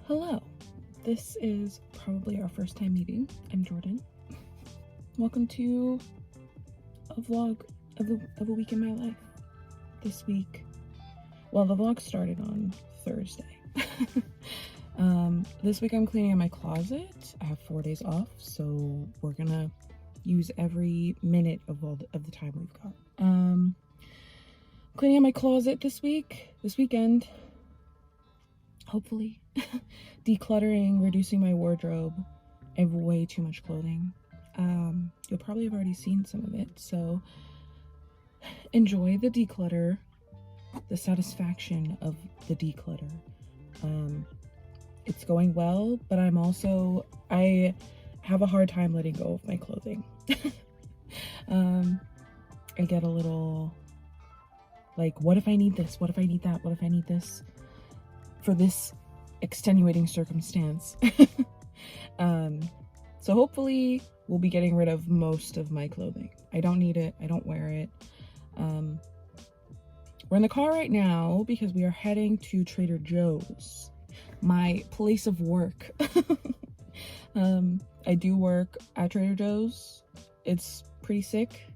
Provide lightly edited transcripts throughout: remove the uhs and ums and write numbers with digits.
Hello, this is probably our first time meeting. I'm Jordan. Welcome to a vlog of a week in my life. This week, well, the vlog started on Thursday. This week I'm cleaning out my closet. I have 4 days off, so we're gonna use every minute of the time we've got. Cleaning out my closet this weekend, hopefully. Decluttering, reducing my wardrobe. I have way too much clothing. You'll probably have already seen some of it, so enjoy the declutter, the satisfaction of the declutter. It's going well, but I have a hard time letting go of my clothing. I get a little like, what if I need this? What if I need that? What if I need this for this extenuating circumstance? So hopefully we'll be getting rid of most of my clothing. I don't need it. I don't wear it. We're in the car right now because we are heading to Trader Joe's, my place of work. I do work at Trader Joe's. It's pretty sick.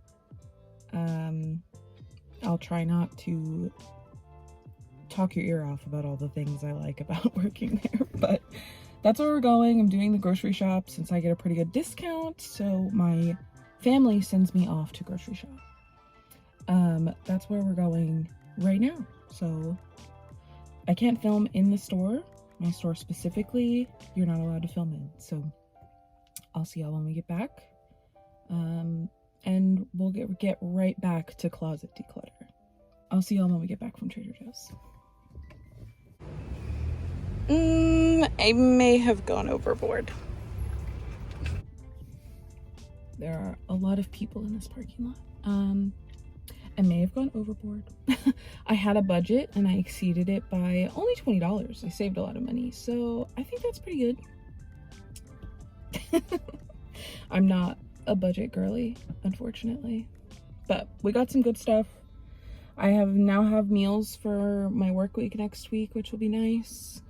I'll try not to talk your ear off about all the things I like about working there, but that's where we're going. I'm doing the grocery shop since I get a pretty good discount, so my family sends me off to grocery shop. That's where we're going right now. So I can't film in the store. My store specifically, you're not allowed to film in. So I'll see y'all when we get back. And we'll get right back to closet declutter. I'll see y'all when we get back from Trader Joe's. I may have gone overboard. There are a lot of people in this parking lot. I may have gone overboard. I had a budget and I exceeded it by only $20. I saved a lot of money, so I think that's pretty good. I'm not a budget girly, unfortunately, but we got some good stuff. I now have meals for my work week next week, which will be nice.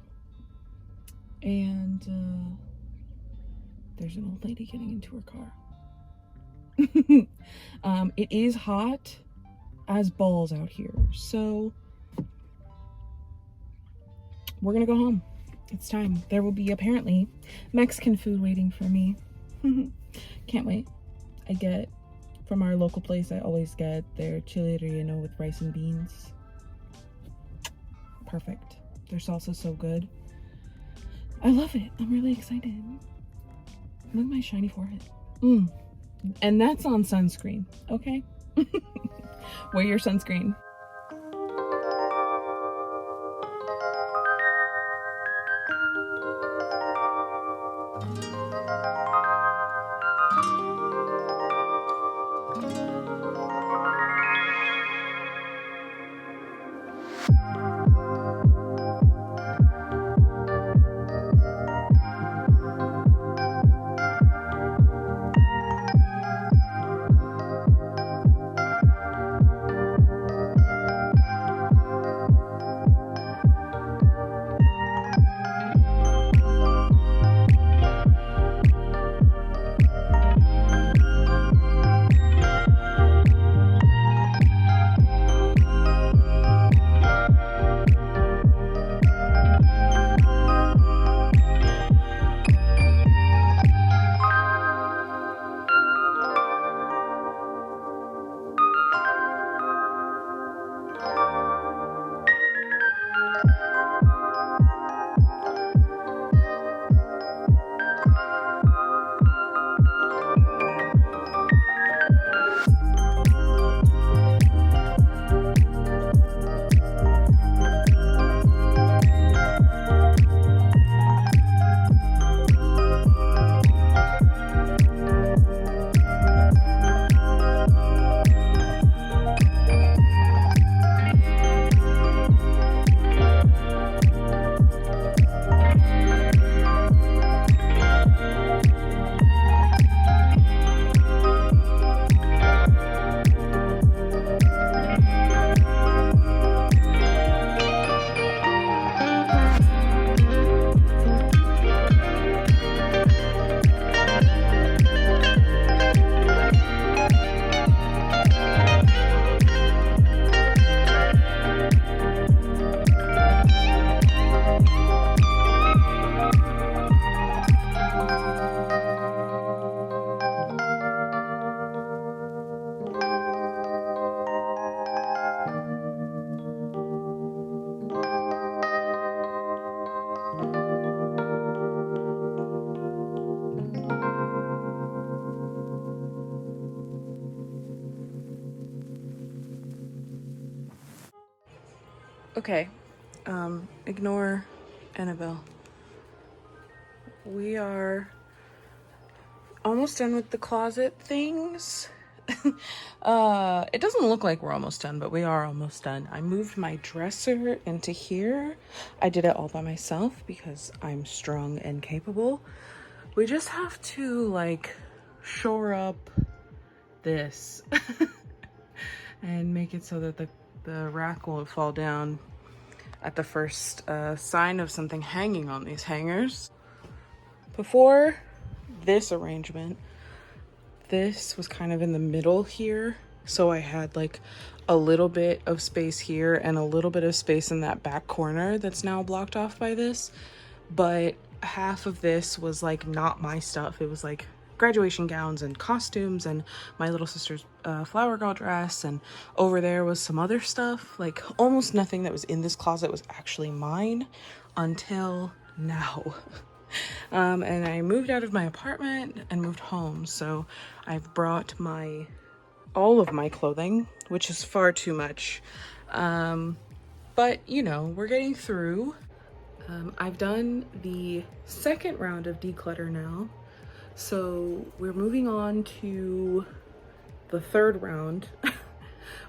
And there's an old lady getting into her car. It is hot as balls out here, so we're gonna go home. It's time. There will be apparently Mexican food waiting for me. Can't wait. I get from our local place, I always get their chile relleno with rice and beans. Perfect. Their salsa's so good. I love it. I'm really excited. Look at my shiny forehead. And that's on sunscreen, okay? Wear your sunscreen. Okay, ignore Annabelle. We are almost done with the closet things. It doesn't look like we're almost done, but we are almost done. I moved my dresser into here. I did it all by myself because I'm strong and capable. We just have to like shore up this and make it so that the rack won't fall down at the first sign of something hanging on these hangers. Before this arrangement, this was kind of in the middle here, so I had like a little bit of space here and a little bit of space in that back corner that's now blocked off by this, but half of this was like not my stuff. It was like graduation gowns and costumes and my little sister's flower girl dress, and over there was some other stuff. Like almost nothing that was in this closet was actually mine until now. And I moved out of my apartment and moved home, so I've brought all of my clothing, which is far too much, but you know, we're getting through. I've done the second round of declutter now, so we're moving on to the third round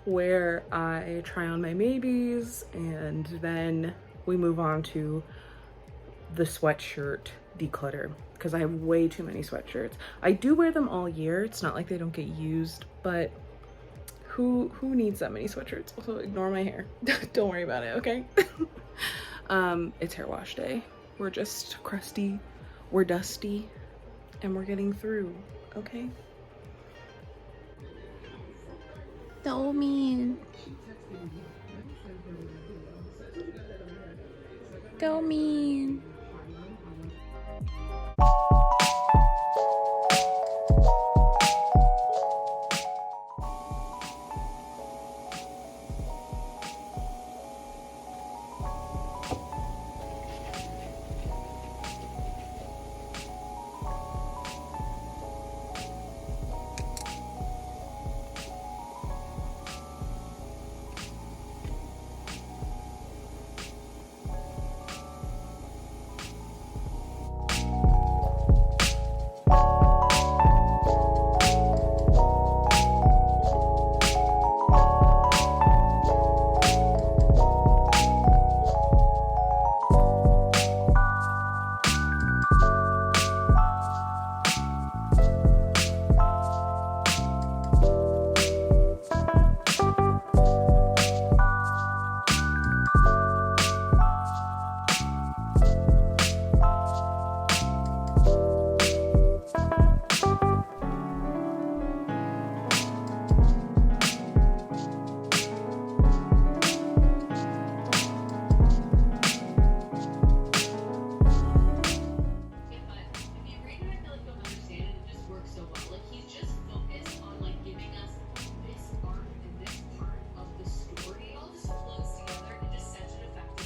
where I try on my maybes, and then we move on to the sweatshirt declutter because I have way too many sweatshirts. I do wear them all year. It's not like they don't get used, but who needs that many sweatshirts? Also, ignore my hair. Don't worry about it, okay? It's hair wash day. We're just crusty, we're dusty, and we're getting through, okay? So mean. So mean.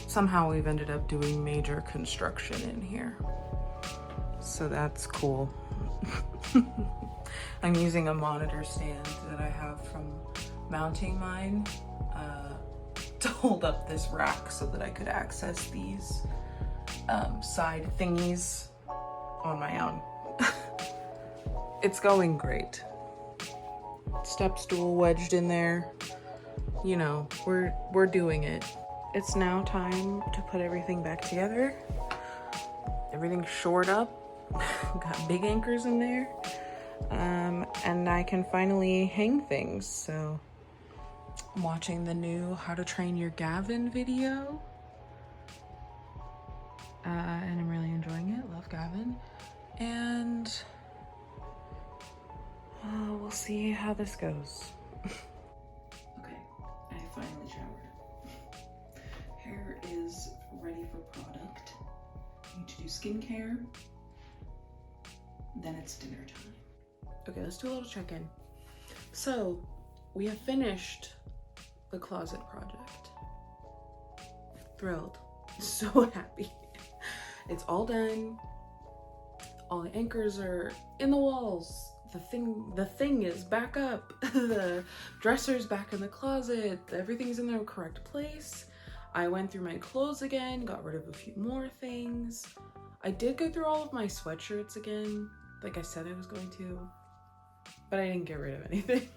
Somehow we've ended up doing major construction in here, so that's cool. I'm using a monitor stand that I have from mounting mine to hold up this rack so that I could access these side thingies on my own. It's going great. Step stool wedged in there. You know, we're doing it. It's now time to put everything back together. Everything's shored up. Got big anchors in there. And I can finally hang things. So I'm watching the new How to Train Your Gavin video. And I'm really enjoying it. Love Gavin. And we'll see how this goes. Okay, I finally showered. Hair is ready for product. I need to do skincare. Then it's dinner time. Okay, let's do a little check-in. So, we have finished the closet project. Thrilled. So happy. It's all done. All the anchors are in the walls. The thing is back up. The dresser's back in the closet. Everything's in the correct place. I went through my clothes again, got rid of a few more things. I did go through all of my sweatshirts again, like I said I was going to, but I didn't get rid of anything.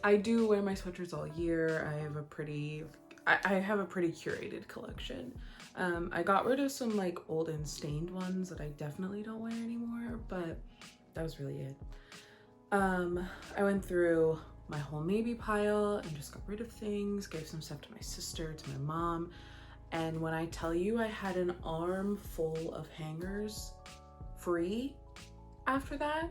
I do wear my sweatshirts all year. I have a pretty curated collection. I got rid of some like old and stained ones that I definitely don't wear anymore, but that was really it. I went through my whole maybe pile and just got rid of things, gave some stuff to my sister, to my mom. And when I tell you I had an arm full of hangers free after that,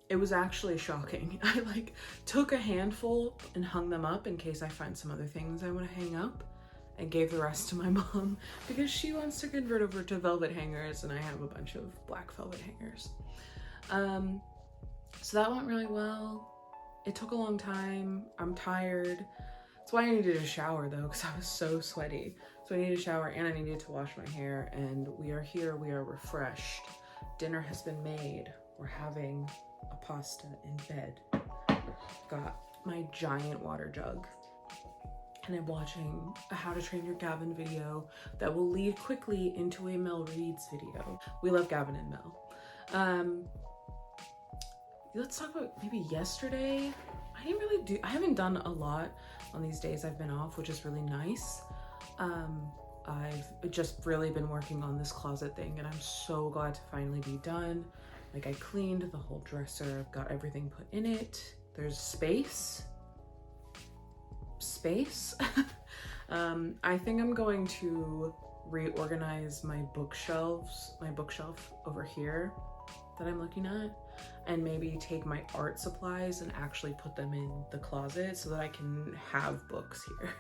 it was actually shocking. I like took a handful and hung them up in case I find some other things I want to hang up, and gave the rest to my mom because she wants to convert over to velvet hangers and I have a bunch of black velvet hangers. So that went really well. It took a long time. I'm tired. That's why I needed a shower though, because I was so sweaty. So I needed a shower and I needed to wash my hair, and we are here, we are refreshed. Dinner has been made. We're having a pasta in bed. Got my giant water jug. And I'm watching a How to Train Your Gavin video that will lead quickly into a Mel Reads video. We love Gavin and Mel. Let's talk about maybe yesterday. I haven't done a lot on these days I've been off, which is really nice. I've just really been working on this closet thing and I'm so glad to finally be done. Like I cleaned the whole dresser, I've got everything put in it. There's space. I think I'm going to reorganize my bookshelf over here that I'm looking at, and maybe take my art supplies and actually put them in the closet so that I can have books here.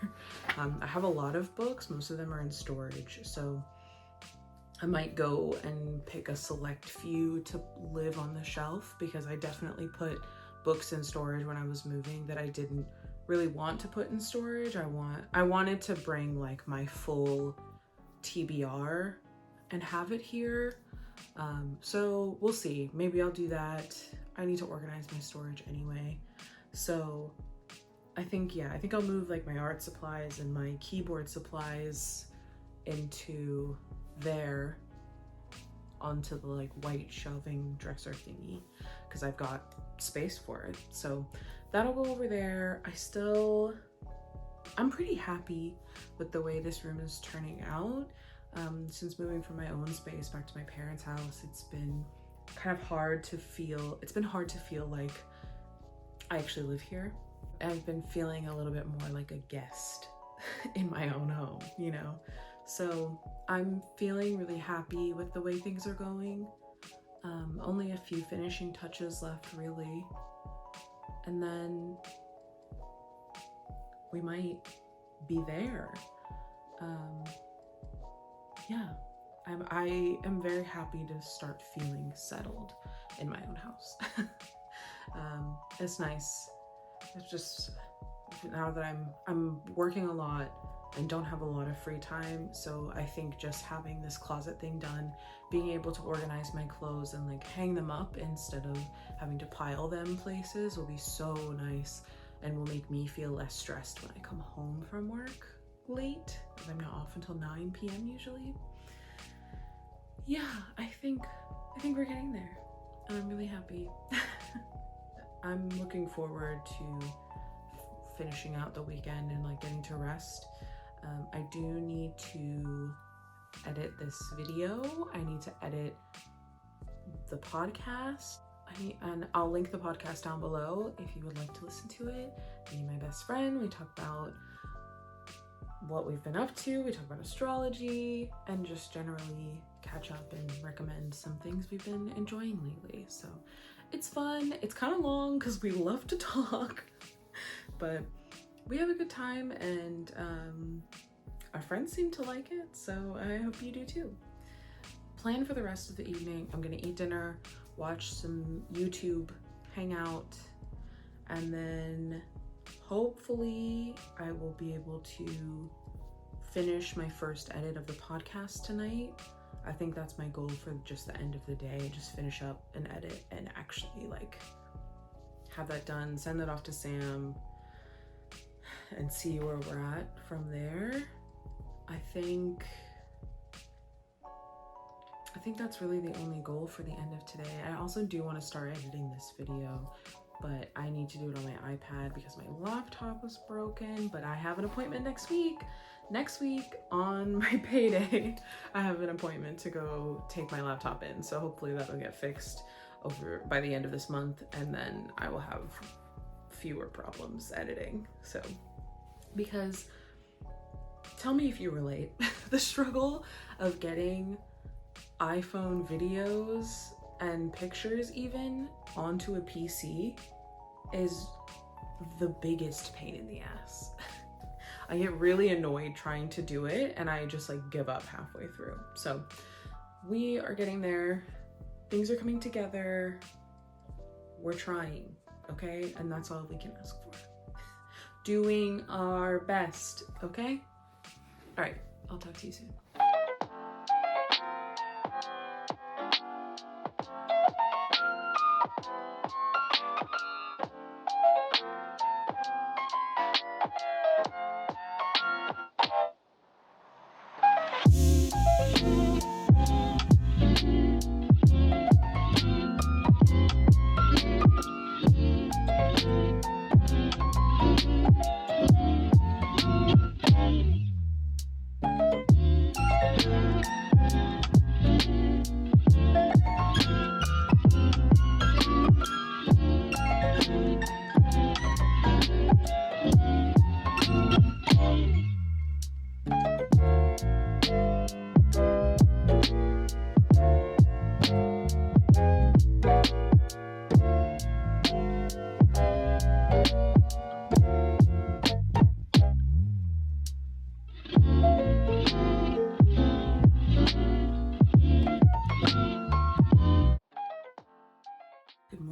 I have a lot of books, most of them are in storage, so I might go and pick a select few to live on the shelf, because I definitely put books in storage when I was moving that I didn't really want to put in storage. I wanted to bring like my full TBR and have it here. So we'll see, maybe I'll do that. I need to organize my storage anyway. So I think I'll move like my art supplies and my keyboard supplies into there, onto the like white shelving dresser thingy, because I've got space for it. So that'll go over there. I'm pretty happy with the way this room is turning out. Since moving from my own space back to my parents' house, it's been hard to feel like I actually live here. I've been feeling a little bit more like a guest in my own home, you know? So I'm feeling really happy with the way things are going. Only a few finishing touches left, really. And then we might be there. I am very happy to start feeling settled in my own house. It's nice. It's just, now that I'm working a lot and don't have a lot of free time, so I think just having this closet thing done, being able to organize my clothes and like hang them up instead of having to pile them places will be so nice, and will make me feel less stressed when I come home from work late, because I'm not off until 9 p.m. usually. Yeah, I think we're getting there, and I'm really happy. I'm looking forward to finishing out the weekend and like getting to rest. I do need to edit this video. I need to edit the podcast. And I'll link the podcast down below if you would like to listen to it. Me and my best friend, we talk about what we've been up to. We talk about astrology and just generally catch up and recommend some things we've been enjoying lately. So it's fun. It's kind of long because we love to talk, but we have a good time, and our friends seem to like it, so I hope you do too. Plan for the rest of the evening. I'm gonna eat dinner, watch some YouTube, hang out, and then hopefully I will be able to finish my first edit of the podcast tonight. I think that's my goal for just the end of the day, just finish up an edit and actually like have that done, send that off to Sam, and see where we're at from there. I think that's really the only goal for the end of today. I also do want to start editing this video, but I need to do it on my iPad because my laptop was broken. But I have an appointment next week. Next week on my payday, I have an appointment to go take my laptop in. So hopefully that'll get fixed by the end of this month, and then I will have fewer problems editing. So, because tell me if you relate, the struggle of getting iPhone videos and pictures even onto a PC is the biggest pain in the ass. I get really annoyed trying to do it, and I just like give up halfway through. So we are getting there. Things are coming together. We're trying, okay? And that's all we can ask for. Doing our best, okay? All right, I'll talk to you soon.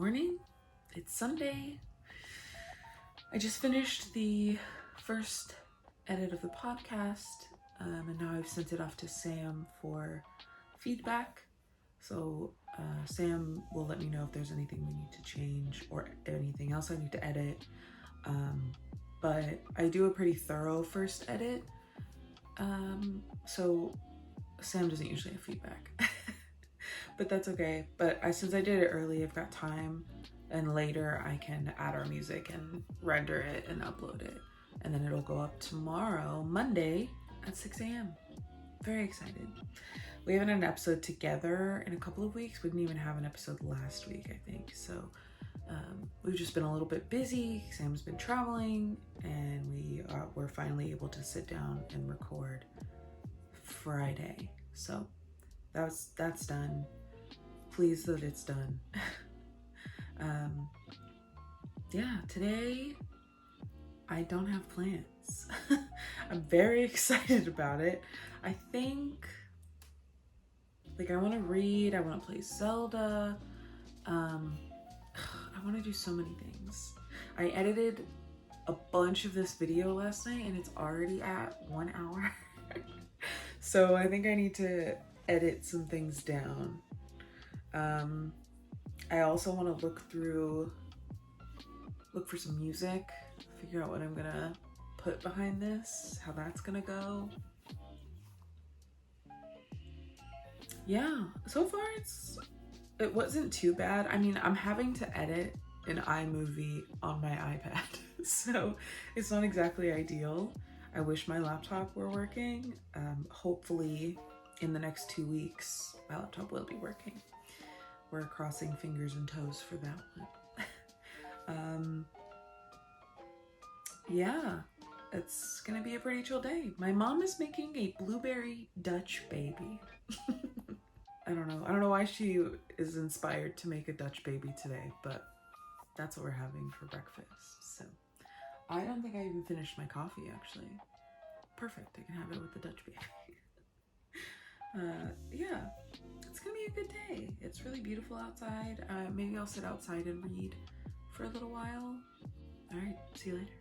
morning. It's Sunday. I just finished the first edit of the podcast, and now I've sent it off to Sam for feedback. So Sam will let me know if there's anything we need to change or anything else I need to edit. But I do a pretty thorough first edit, so Sam doesn't usually have feedback. But that's okay. But since I did it early, I've got time, and later I can add our music and render it and upload it, and then it'll go up tomorrow, Monday at 6 a.m. Very excited. We haven't had an episode together in a couple of weeks. We didn't even have an episode last week, I think. So we've just been a little bit busy. Sam's been traveling, and we're finally able to sit down and record Friday. So that's done. Pleased that it's done. Yeah, today I don't have plans. I'm very excited about it. I think I want to read, I want to play Zelda. I want to do so many things. I edited a bunch of this video last night and it's already at 1 hour. So I think I need to edit some things down. I also want to look for some music, figure out what I'm gonna put behind this, how that's gonna go. Yeah, so far it wasn't too bad. I mean, I'm having to edit an iMovie on my iPad, so it's not exactly ideal. I wish my laptop were working. Hopefully in the next 2 weeks, my laptop will be working. We're crossing fingers and toes for that one. Yeah, it's gonna be a pretty chill day. My mom is making a blueberry Dutch baby. I don't know why she is inspired to make a Dutch baby today, but that's what we're having for breakfast. So I don't think I even finished my coffee, actually. Perfect, I can have it with the Dutch baby. Yeah, it's gonna be a good day. It's really beautiful outside. Maybe I'll sit outside and read for a little while. All right, see you later.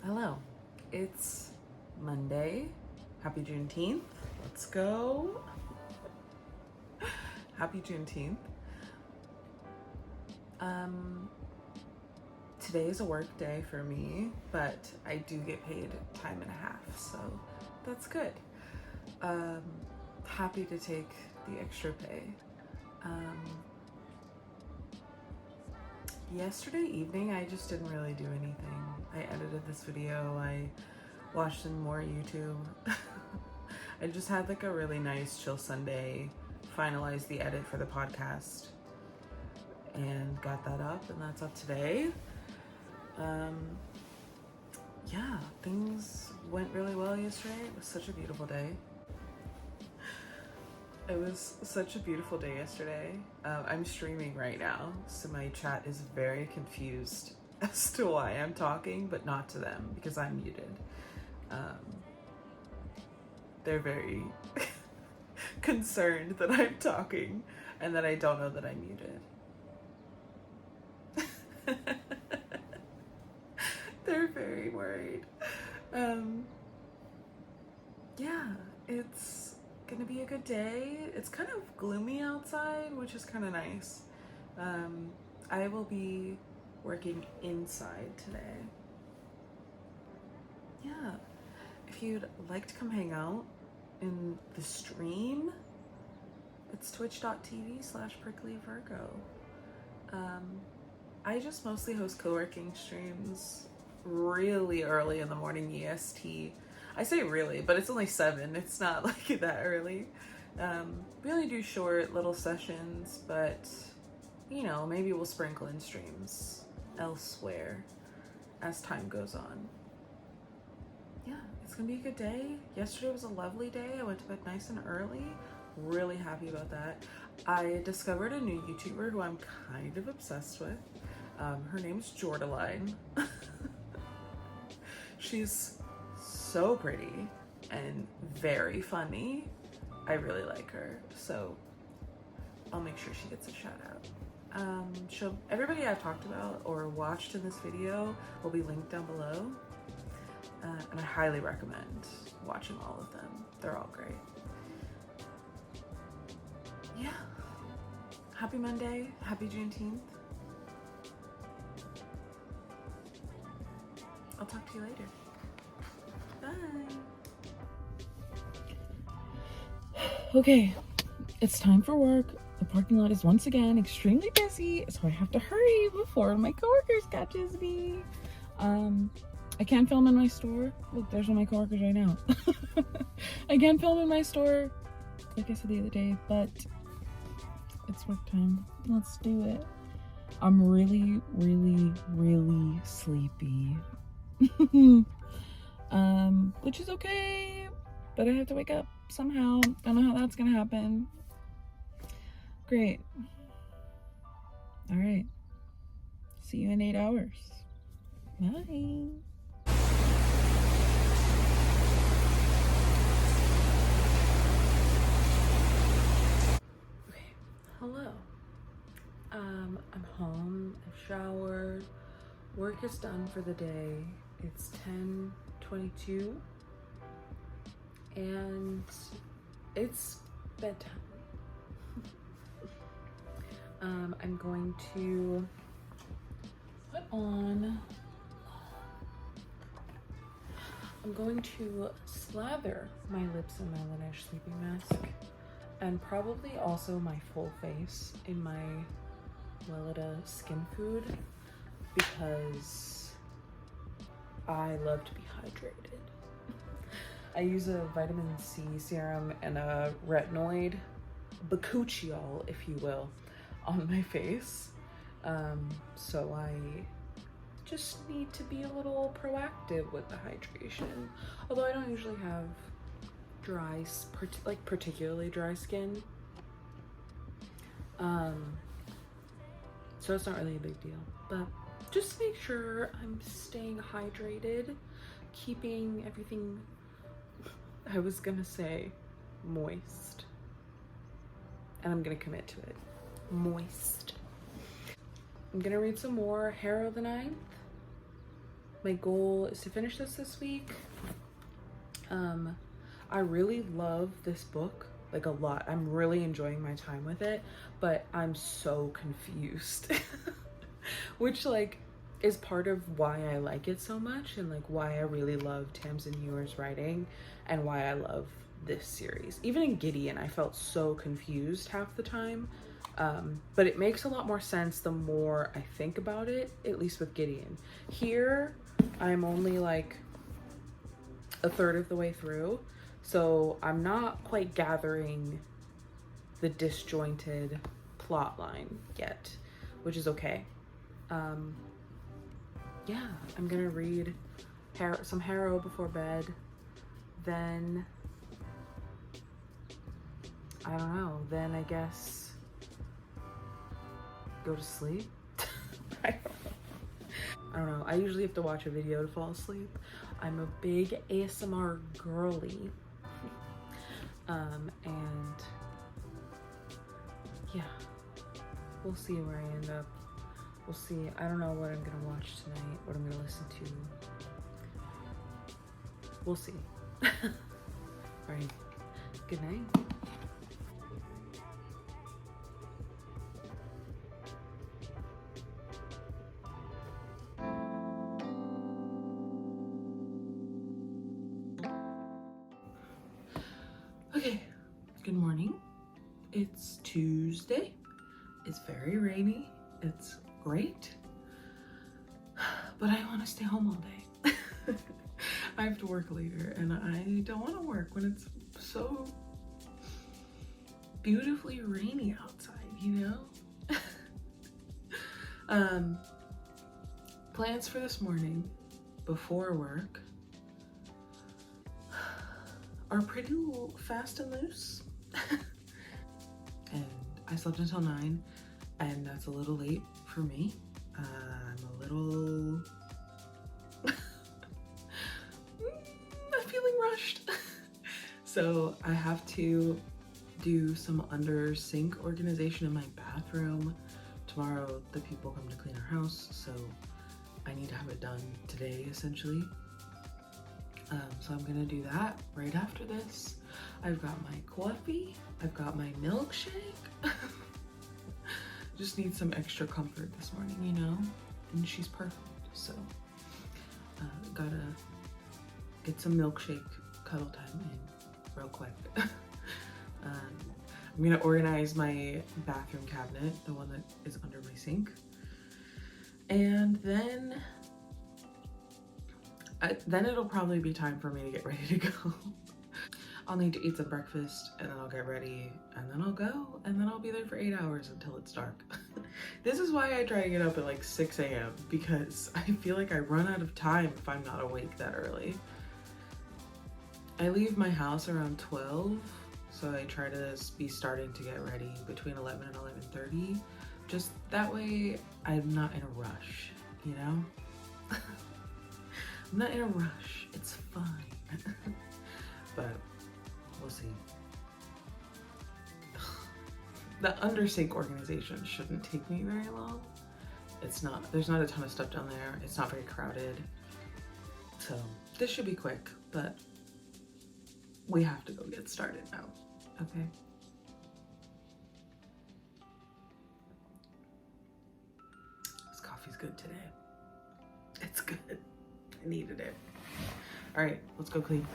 Hello, it's Monday. Happy Juneteenth. Let's go. Happy Juneteenth. Today is a work day for me, but I do get paid time and a half, so that's good. Happy to take the extra pay. Yesterday evening, I just didn't really do anything. I edited this video, I watched some more YouTube. I just had like a really nice chill Sunday, finalized the edit for the podcast, and got that up, and that's up today. Yeah, things went really well yesterday. It was such a beautiful day. It was such a beautiful day yesterday. I'm streaming right now, so my chat is very confused as to why I'm talking, but not to them because I'm muted. They're very concerned that I'm talking and that I don't know that I'm muted. They're very worried. Yeah, it's gonna be a good day. It's kind of gloomy outside, which is kind of nice. I will be working inside today. Yeah, if you'd like to come hang out in the stream, it's twitch.tv/pricklyvirgo. I just mostly host co-working streams really early in the morning EST. I say really, but it's only 7. It's not like that early. We only do short little sessions, but you know, maybe we'll sprinkle in streams elsewhere as time goes on. Yeah, it's gonna be a good day. Yesterday was a lovely day. I went to bed nice and early. Really happy about that. I discovered a new YouTuber who I'm kind of obsessed with. Her name's Jordaline. She's so pretty and very funny. I really like her, so I'll make sure she gets a shout out. Everybody I've talked about or watched in this video will be linked down below, and I highly recommend watching all of them. They're all great. Yeah, happy Monday, happy Juneteenth. I'll talk to you later. Bye. Okay, it's time for work. The parking lot is once again extremely busy, so I have to hurry before my coworkers catches me. I can't film in my store. Look, there's one of my coworkers right now. I can't film in my store, like I said the other day, but it's work time. Let's do it. I'm really, really, really sleepy. Which is okay, but I have to wake up somehow. Don't know how that's gonna happen. Great. All right. See you in 8 hours. Bye. Okay. Hello. I'm home. I've showered. Work is done for the day. It's 10:22 and it's bedtime. I'm going to slather my lips in my Laneige sleeping mask and probably also my full face in my Weleda skin food because I love to be hydrated. I use a vitamin C serum and a retinoid, bakuchiol, if you will, on my face. So I just need to be a little proactive with the hydration. Although I don't usually have particularly dry skin. So it's not really a big deal, but just make sure I'm staying hydrated, keeping everything, I was gonna say moist, and I'm gonna commit to it, moist. I'm gonna read some more Harrow the Ninth, My goal is to finish this week. I really love this book, like a lot. I'm really enjoying my time with it, but I'm so confused. Which like is part of why I like it so much, and like why I really love Tamsin Muir's writing and why I love this series. Even in Gideon, I felt so confused half the time. But it makes a lot more sense the more I think about it, at least with Gideon. Here, I'm only like a third of the way through, so I'm not quite gathering the disjointed plot line yet, which is okay. Yeah, I'm gonna read some Harrow before bed, then I don't know, then I guess go to sleep. I don't know. I usually have to watch a video to fall asleep. I'm a big ASMR girly. And yeah, we'll see where I end up. We'll see. I don't know what I'm gonna watch tonight, what I'm gonna listen to. We'll see. All right, good night. Okay, good morning. It's Tuesday. It's very rainy. It's great. But I want to stay home all day. I have to work later, and I don't want to work when it's so beautifully rainy outside, you know? Plans for this morning before work are pretty fast and loose. And I slept until 9, and that's a little late for me. I'm a little I'm feeling rushed. So I have to do some under sink organization in my bathroom. Tomorrow the people come to clean our house, so I need to have it done today essentially. So I'm gonna do that right after this. I've got my coffee, I've got my milkshake. Just need some extra comfort this morning, you know? And she's perfect, so gotta get some milkshake cuddle time in real quick. I'm gonna organize my bathroom cabinet, the one that is under my sink. And then it'll probably be time for me to get ready to go. I'll need to eat some breakfast, and then I'll get ready, and then I'll go, and then I'll be there for 8 hours until it's dark. This is why I try to get up at like 6 a.m. because I feel like I run out of time if I'm not awake that early. I leave my house around 12, so I try to be starting to get ready between 11 and 11:30. Just that way I'm not in a rush, you know? I'm not in a rush, it's fine. But we'll see. The under sink organization shouldn't take me very long. It's not, there's not a ton of stuff down there. It's not very crowded. So this should be quick, but we have to go get started now, okay? This coffee's good today. It's good. I needed it. All right, let's go clean.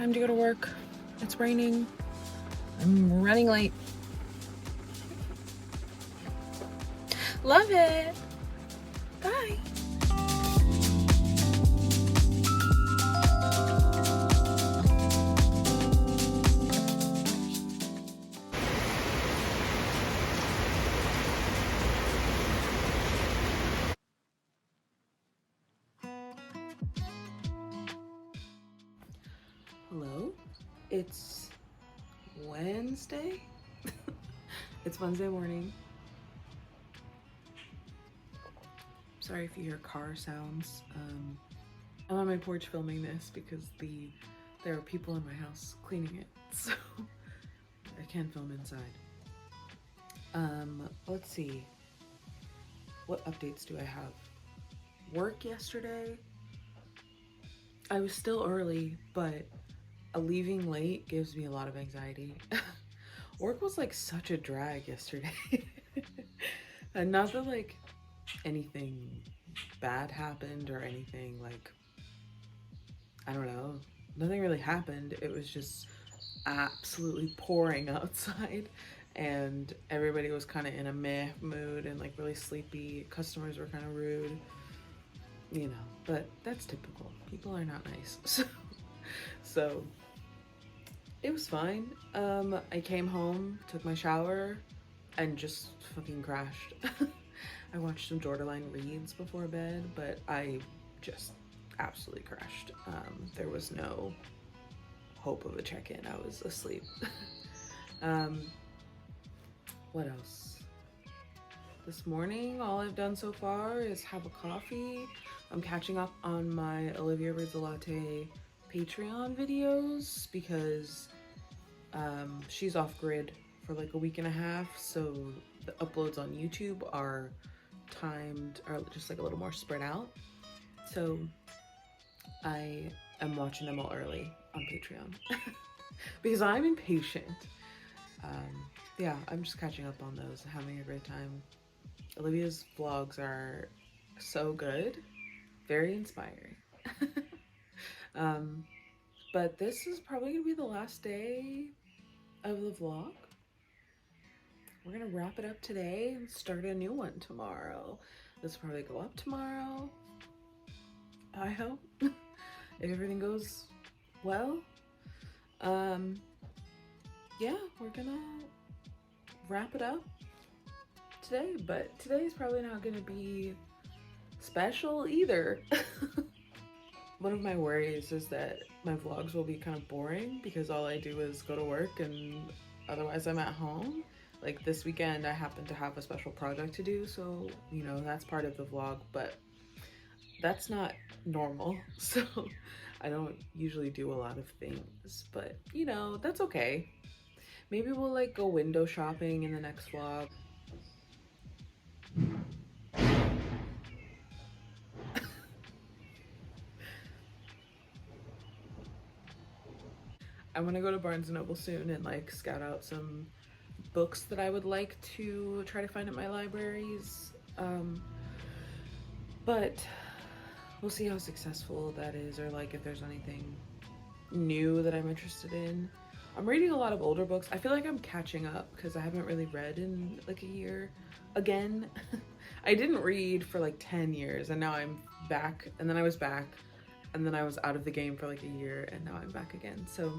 time to go to work. It's raining. I'm running late. Love it. Bye. Hello, it's Wednesday. It's Wednesday morning. Sorry if you hear car sounds. I'm on my porch filming this because there are people in my house cleaning it, so I can't film inside. Let's see. What updates do I have? Work yesterday. I was still early, but leaving late gives me a lot of anxiety. Work was like such a drag yesterday. And not that like anything bad happened or anything, like, I don't know, nothing really happened. It was just absolutely pouring outside and everybody was kind of in a meh mood and like really sleepy. Customers were kind of rude, you know, but that's typical. People are not nice. So it was fine. I came home, took my shower, and just fucking crashed. I watched some Jordaline reads before bed, but I just absolutely crashed. There was no hope of a check-in. I was asleep. What else? This morning, all I've done so far is have a coffee. I'm catching up on my Olivia Reads a Latte Patreon videos because she's off grid for like a week and a half, so the uploads on YouTube are timed, are just like a little more spread out. So I am watching them all early on Patreon because I'm impatient. Yeah, I'm just catching up on those, having a great time. Olivia's vlogs are so good, very inspiring. But this is probably gonna be the last day of the vlog. We're gonna wrap it up today and start a new one tomorrow. This will probably go up tomorrow, I hope, if everything goes well. Yeah, we're gonna wrap it up today, but today's probably not gonna be special either. One of my worries is that my vlogs will be kind of boring because all I do is go to work and otherwise I'm at home. Like this weekend I happen to have a special project to do, so you know, that's part of the vlog, but that's not normal. So I don't usually do a lot of things, but you know, that's okay. Maybe we'll like go window shopping in the next vlog. I'm gonna go to Barnes & Noble soon and like scout out some books that I would like to try to find at my libraries. But we'll see how successful that is, or like if there's anything new that I'm interested in. I'm reading a lot of older books. I feel like I'm catching up because I haven't really read in like a year again. I didn't read for like 10 years and now I'm back, and then I was back, and then I was out of the game for like a year and now I'm back again. So,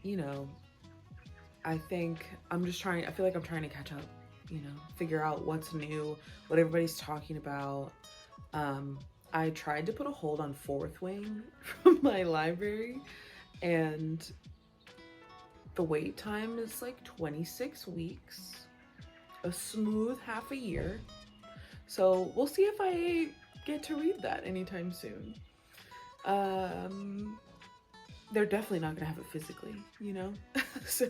you know, I think I feel like I'm trying to catch up, you know, figure out what's new, what everybody's talking about. I tried to put a hold on Fourth Wing from my library, and the wait time is like 26 weeks, a smooth half a year. So we'll see if I get to read that anytime soon. They're definitely not gonna have it physically, you know? So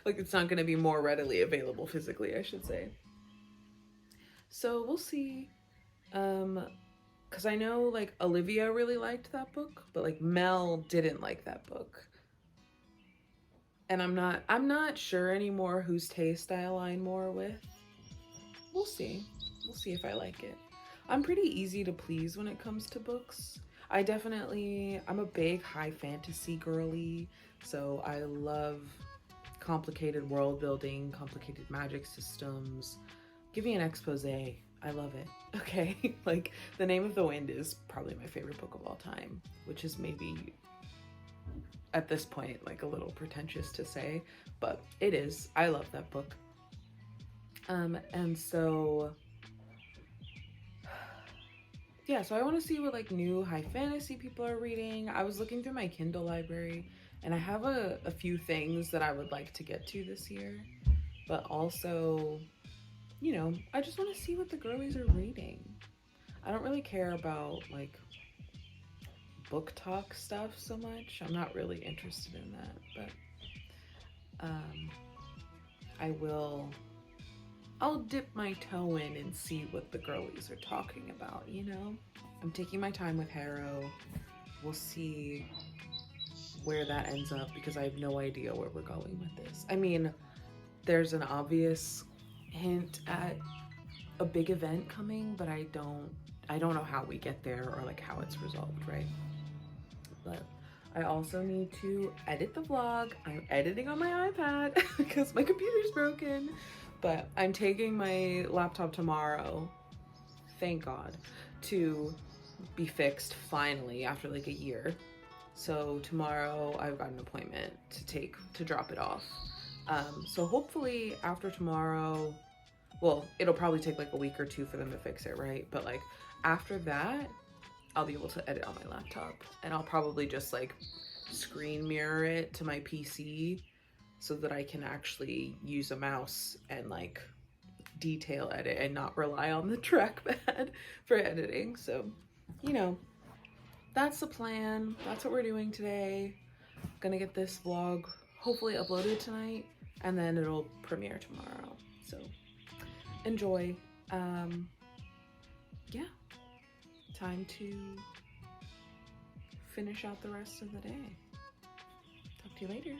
like it's not gonna be more readily available physically, I should say. So we'll see. Because I know like Olivia really liked that book, but like Mel didn't like that book. And I'm not sure anymore whose taste I align more with. We'll see. We'll see if I like it. I'm pretty easy to please when it comes to books. I'm a big high fantasy girly, so I love complicated world building, complicated magic systems. Give me an expose. I love it. Okay. Like, The Name of the Wind is probably my favorite book of all time, which is maybe at this point like a little pretentious to say, but it is. I love that book. And so yeah, so I want to see what like new high fantasy people are reading. I was looking through my Kindle library and I have a few things that I would like to get to this year, but also, I just want to see what the girlies are reading. I don't really care about like book talk stuff so much. I'm not really interested in that, but I will. I'll dip my toe in and see what the girlies are talking about, I'm taking my time with Harrow. We'll see where that ends up because I have no idea where we're going with this. I mean, there's an obvious hint at a big event coming, but I don't know how we get there or like how it's resolved, right? But I also need to edit the vlog. I'm editing on my iPad because my computer's broken, but I'm taking my laptop tomorrow, thank God, to be fixed finally after like a year. So tomorrow I've got an appointment to drop it off. So hopefully after tomorrow, well, it'll probably take like a week or two for them to fix it, right? But like after that, I'll be able to edit on my laptop, and I'll probably just like screen mirror it to my PC so that I can actually use a mouse and like detail edit and not rely on the trackpad for editing. So, that's the plan. That's what we're doing today. I'm gonna get this vlog hopefully uploaded tonight, and then it'll premiere tomorrow. So enjoy. Yeah. Time to finish out the rest of the day. Talk to you later.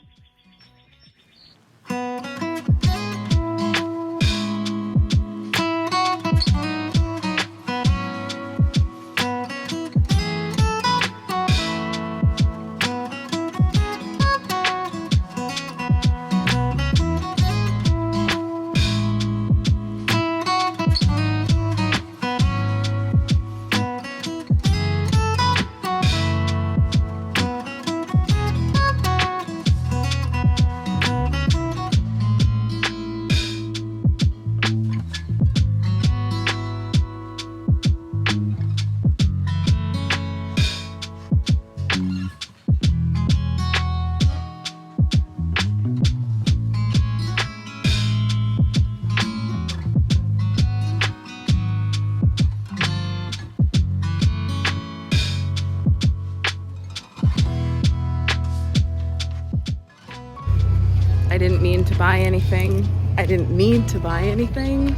I didn't mean to buy anything. I didn't need to buy anything,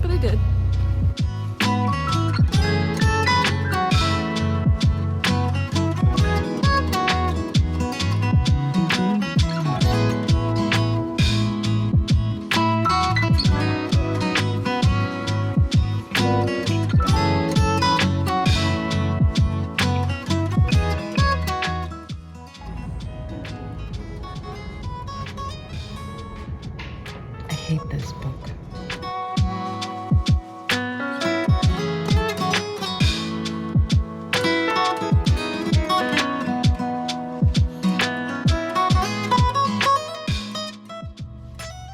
but I did. I hate this book.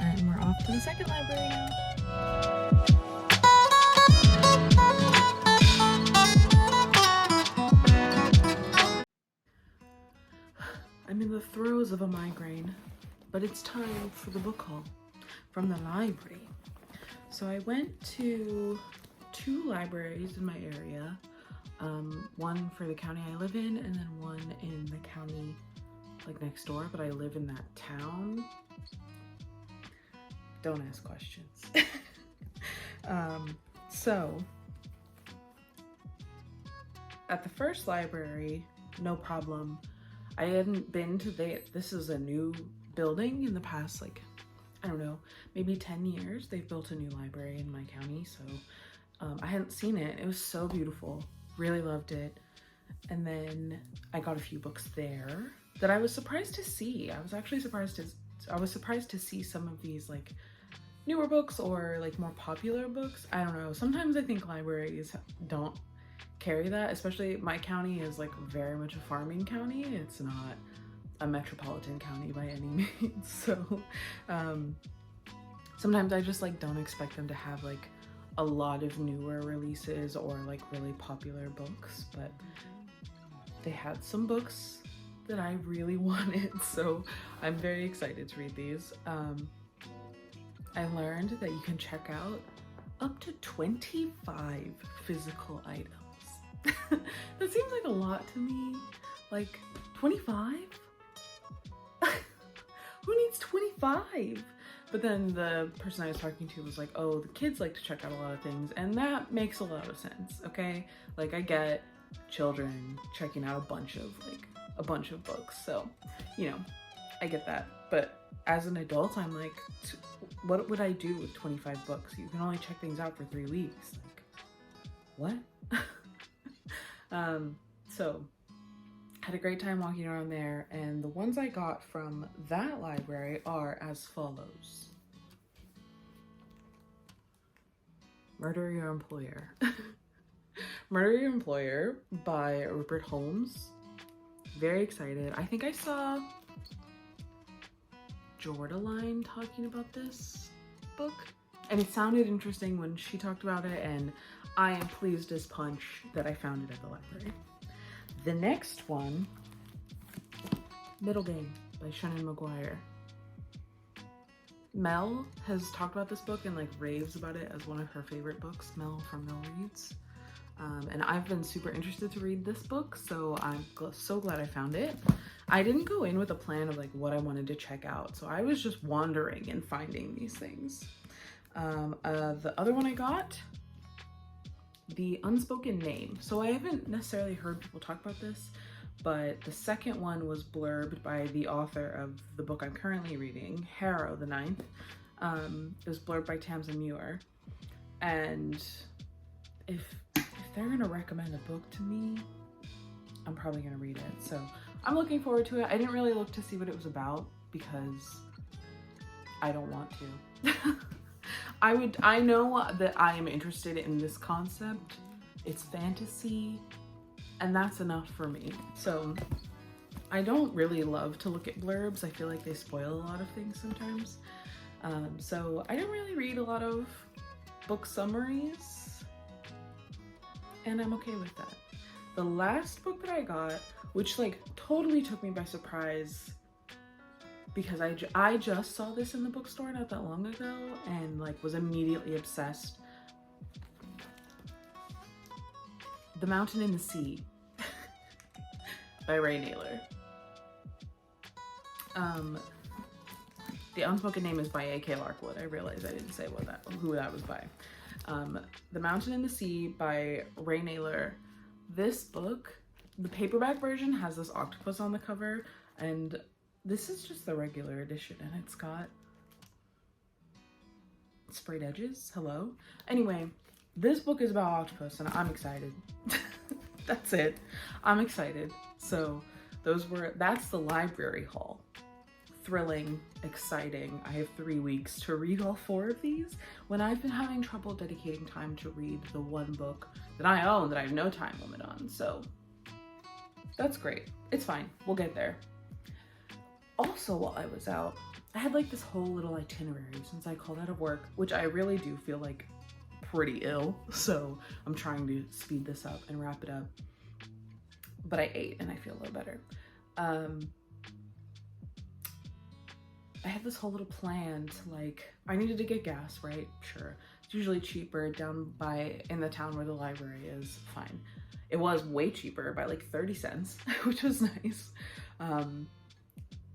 And we're off to the second library now. I'm in the throes of a migraine, but it's time for the book haul from the library. So I went to 2 libraries in my area, one for the county I live in and then one in the county like next door, but I live in that town. Don't ask questions. So at the first library, no problem. I hadn't been to this is a new building in the past, like, I don't know, maybe 10 years. They've built a new library in my county, so I hadn't seen it. It was so beautiful. Really loved it. And then I got a few books there that I was surprised to see. I was actually surprised to see some of these like newer books or like more popular books. I don't know. Sometimes I think libraries don't carry that, especially my county is like very much a farming county. It's not a metropolitan county by any means. So sometimes I just like don't expect them to have like a lot of newer releases or like really popular books, but they had some books that I really wanted, so I'm very excited to read these. I learned that you can check out up to 25 physical items. That seems like a lot to me. Like 25? Who needs 25? But then the person I was talking to was like, oh, the kids like to check out a lot of things, and that makes a lot of sense, okay? Like I get children checking out a bunch of books, so you know, I get that. But as an adult, I'm like, what would I do with 25 books? You can only check things out for 3 weeks. Like, what? So had a great time walking around there, and the ones I got from that library are as follows. Murder Your Employer. Murder Your Employer by Rupert Holmes. Very excited. I think I saw Jordaline talking about this book, and it sounded interesting when she talked about it, and I am pleased as punch that I found it at the library. The next one, Middle Game by Shannon McGuire. Mel has talked about this book and like raves about it as one of her favorite books, Mel from Mel Reads. And I've been super interested to read this book, so I'm so glad I found it. I didn't go in with a plan of like what I wanted to check out, so I was just wandering and finding these things. The other one I got, The Unspoken Name. So I haven't necessarily heard people talk about this, but the second one was blurbed by the author of the book I'm currently reading, Harrow the Ninth. It was blurbed by Tamsin Muir, and if they're gonna recommend a book to me, I'm probably gonna read it. So I'm looking forward to it. I didn't really look to see what it was about because I don't want to. I know that I am interested in this concept. It's fantasy, and that's enough for me. So I don't really love to look at blurbs. I feel like they spoil a lot of things sometimes. So I don't really read a lot of book summaries, and I'm okay with that. The last book that I got, which like totally took me by surprise because I just saw this in the bookstore not that long ago and like was immediately obsessed. The Mountain and the Sea by Ray Naylor. The Unspoken Name is by A.K. Larkwood. I realized I didn't say who that was by. The Mountain and the Sea by Ray Naylor. This book, the paperback version has this octopus on the cover, and this is just the regular edition, and it's got sprayed edges. Hello? Anyway, this book is about octopus, and I'm excited. That's it. I'm excited. So that's the library haul. Thrilling, exciting. I have 3 weeks to read all 4 of these when I've been having trouble dedicating time to read the one book that I own that I have no time limit on. So that's great. It's fine. We'll get there. Also, while I was out, I had like this whole little itinerary since I called out of work, which I really do feel like pretty ill. So I'm trying to speed this up and wrap it up. But I ate and I feel a little better. I had this whole little plan to like, I needed to get gas, right? Sure. It's usually cheaper in the town where the library is. Fine. It was way cheaper by like 30 cents, which was nice.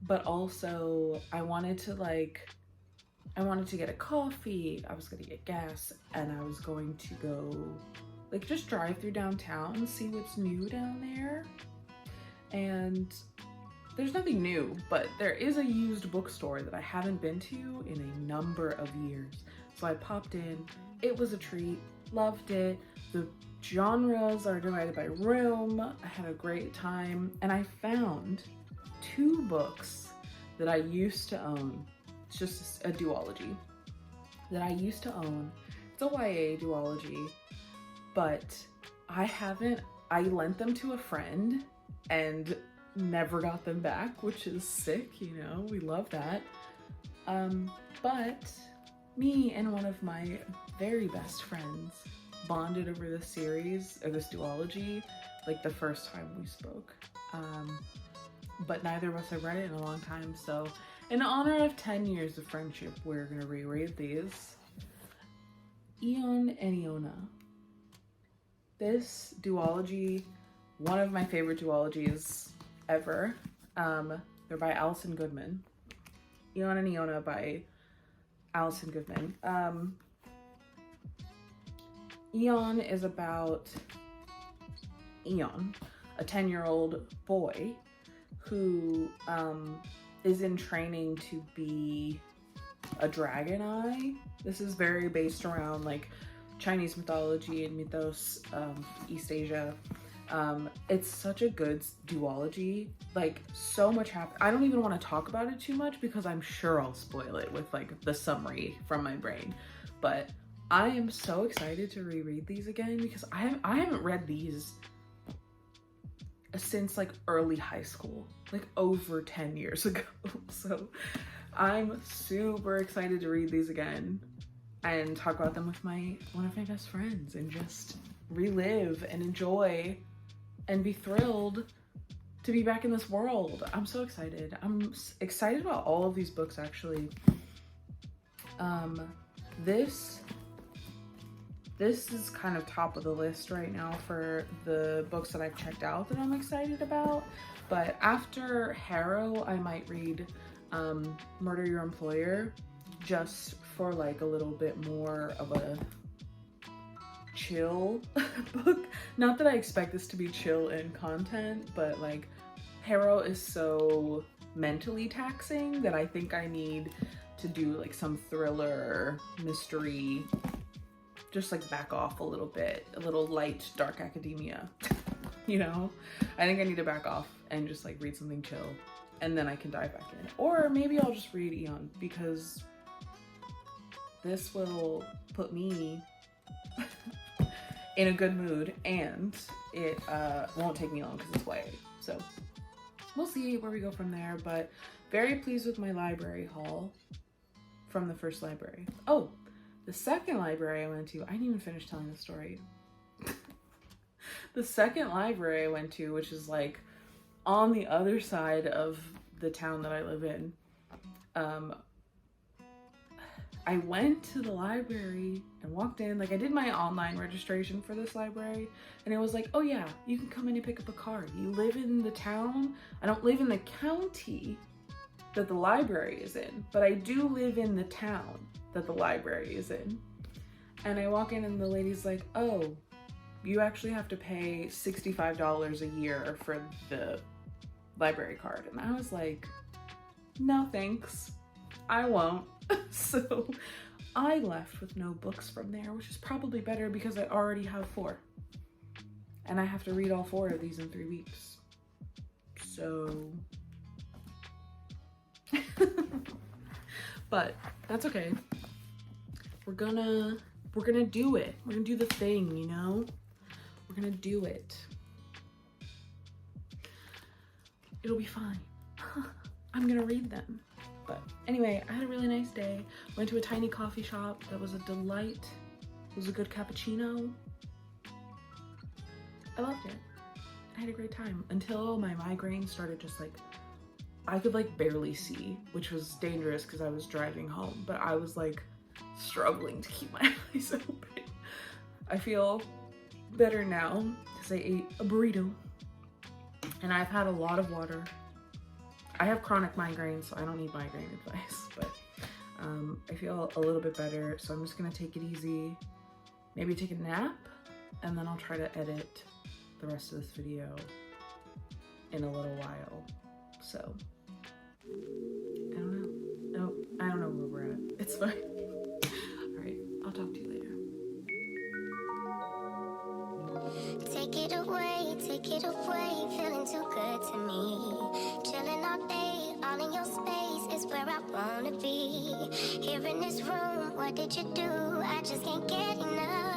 But also I wanted to get a coffee, I was gonna get gas, and I was going to go like just drive through downtown, see what's new down there. And there's nothing new, but there is a used bookstore that I haven't been to in a number of years. So I popped in, it was a treat, loved it. The genres are divided by room. I had a great time, and I found 2 books that I used to own. It's just a duology that I used to own. It's a YA duology, but I lent them to a friend and never got them back, which is sick, you know, we love that. But me and one of my very best friends bonded over this series, or this duology, like the first time we spoke. But neither of us have read it in a long time, so in honor of 10 years of friendship, we're gonna reread these. Eon and Iona. This duology, one of my favorite duologies ever. They're by Alison Goodman. Eon and Iona by Alison Goodman. Eon is about Eon, a 10-year-old boy who is in training to be a dragon eye. This is very based around like Chinese mythology and mythos of East Asia. It's such a good duology, like so much happens. I don't even want to talk about it too much because I'm sure I'll spoil it with like the summary from my brain, but I am so excited to reread these again because I haven't read these since like early high school, like over 10 years ago. So I'm super excited to read these again and talk about them with one of my best friends and just relive and enjoy and be thrilled to be back in this world. I'm so excited. I'm excited about all of these books actually. This is kind of top of the list right now for the books that I've checked out that I'm excited about. But after Harrow, I might read Murder Your Employer, just for like a little bit more of a chill book. Not that I expect this to be chill in content, but like Harrow is so mentally taxing that I think I need to do like some thriller, mystery, just like back off a little bit, a little light dark academia, you know? I think I need to back off and just like read something chill and then I can dive back in. Or maybe I'll just read Eon because this will put me in a good mood and it won't take me long because it's YA. So we'll see where we go from there, but very pleased with my library haul from the first library. Oh, the second library I went to, I didn't even finish telling the story. The second library I went to, which is like on the other side of the town that I live in, I went to the library and walked in, like I did my online registration for this library and it was like, oh yeah, you can come in and pick up a card. You live in the town. I don't live in the county that the library is in, but I do live in the town that the library is in. And I walk in and the lady's like, oh, you actually have to pay $65 a year for the library card. And I was like, no thanks, I won't. So I left with no books from there, which is probably better because I already have 4. And I have to read all 4 of these in 3 weeks. So, but that's okay. We're gonna do it. We're gonna do the thing, you know? We're gonna do it. It'll be fine. I'm gonna read them. But anyway, I had a really nice day. Went to a tiny coffee shop that was a delight. It was a good cappuccino. I loved it. I had a great time until my migraine started just like, I could like barely see, which was dangerous because I was driving home, but I was like struggling to keep my eyes open. I feel better now because I ate a burrito and I've had a lot of water. I have chronic migraines, so I don't need migraine advice, but I feel a little bit better, so I'm just gonna take it easy, maybe take a nap, and then I'll try to edit the rest of this video in a little while. So, I don't know. No, I don't know where we're at. It's fine. All right, I'll talk to you later. take it away, feeling too good to me. Chilling all day, all in your space is where I wanna be. Here in this room, what did you do? I just can't get enough.